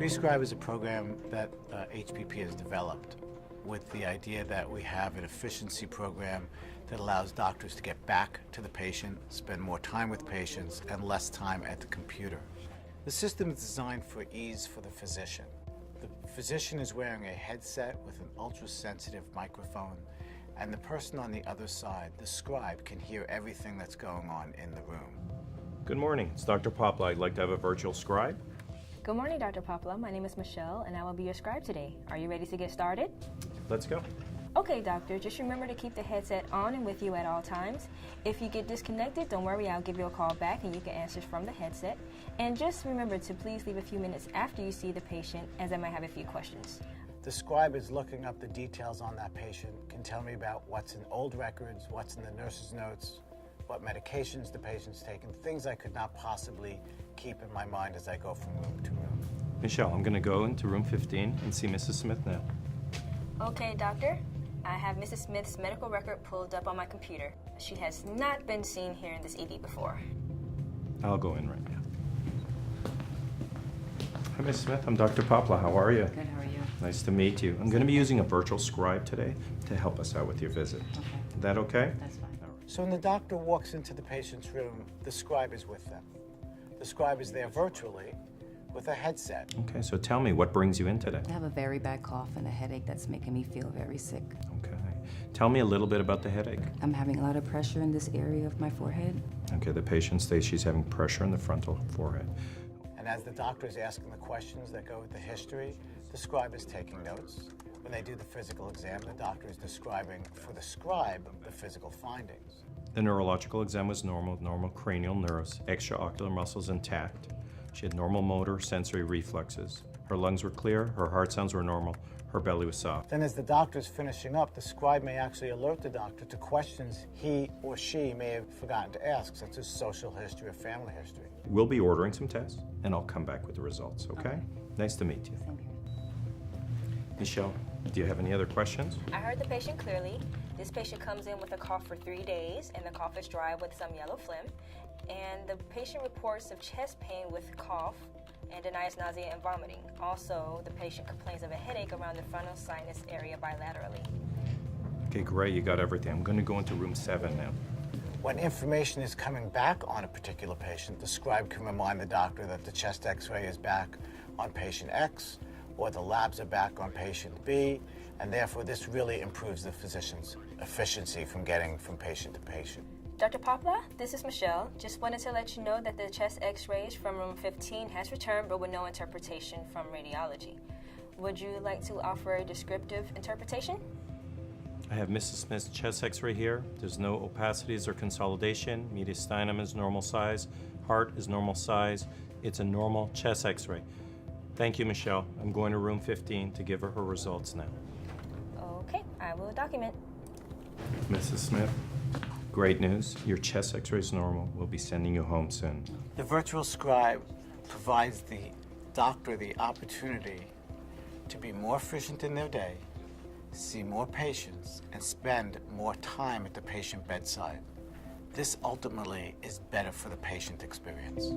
FreeScribe is a program that HPP has developed with the idea that we have an efficiency program that allows doctors to get back to the patient, spend more time with patients, and less time at the computer. The system is designed for ease for the physician. The physician is wearing a headset with an ultra-sensitive microphone, and the person on the other side, the scribe, can hear everything that's going on in the room. Good morning, it's Dr. Popla. I'd like to have a virtual scribe. Good morning, Dr. Popla. My name is Michelle, and I will be your scribe today. Are you ready to get started? Let's go. Okay, doctor, just remember to keep the headset on and with you at all times. If you get disconnected, don't worry, I'll give you a call back and you can answer from the headset. And just remember to please leave a few minutes after you see the patient, as I might have a few questions. The scribe is looking up the details on that patient, can tell me about what's in old records, what's in the nurse's notes, what medications the patient's taken, things I could not possibly keep in my mind as I go from room to room. Michelle, I'm going to go into room 15 and see Mrs. Smith now. Okay, doctor. I have Mrs. Smith's medical record pulled up on my computer. She has not been seen here in this ED before. I'll go in right now. Hi, Ms. Smith. I'm Dr. Popla. How are you? Good, how are you? Nice to meet you. I'm going to be using a virtual scribe today to help us out with your visit. Okay. Is that okay? That's fine. All right. So when the doctor walks into the patient's room, the scribe is with them. The scribe is there virtually with a headset. Okay, so tell me, what brings you in today? I have a very bad cough and a headache that's making me feel very sick. Okay. Tell me a little bit about the headache. I'm having a lot of pressure in this area of my forehead. Okay, the patient states she's having pressure in the frontal forehead. And as the doctor is asking the questions that go with the history, the scribe is taking notes. When they do the physical exam, the doctor is describing for the scribe the physical findings. The neurological exam was normal cranial nerves, extraocular muscles intact. She had normal motor, sensory reflexes. Her lungs were clear, her heart sounds were normal, her belly was soft. Then as the doctor is finishing up, the scribe may actually alert the doctor to questions he or she may have forgotten to ask, such as social history or family history. We'll be ordering some tests, and I'll come back with the results, okay? Nice to meet you. Same here. Michelle, do you have any other questions? I heard the patient clearly. This patient comes in with a cough for 3 days, and the cough is dry with some yellow phlegm. And the patient reports of chest pain with cough and denies nausea and vomiting. Also, the patient complains of a headache around the frontal sinus area bilaterally. Okay, great, you got everything. I'm going to go into room 7 now. When information is coming back on a particular patient, the scribe can remind the doctor that the chest x-ray is back on patient X, or the labs are back on patient B, and therefore this really improves the physician's efficiency from getting from patient to patient. Dr. Popla, this is Michelle. Just wanted to let you know that the chest x-rays from room 15 has returned, but with no interpretation from radiology. Would you like to offer a descriptive interpretation? I have Mrs. Smith's chest x-ray here. There's no opacities or consolidation. Mediastinum is normal size. Heart is normal size. It's a normal chest x-ray. Thank you, Michelle. I'm going to room 15 to give her her results now. Okay, I will document. Mrs. Smith, great news. Your chest x-ray is normal. We'll be sending you home soon. The virtual scribe provides the doctor the opportunity to be more efficient in their day, see more patients, and spend more time at the patient bedside. This ultimately is better for the patient experience.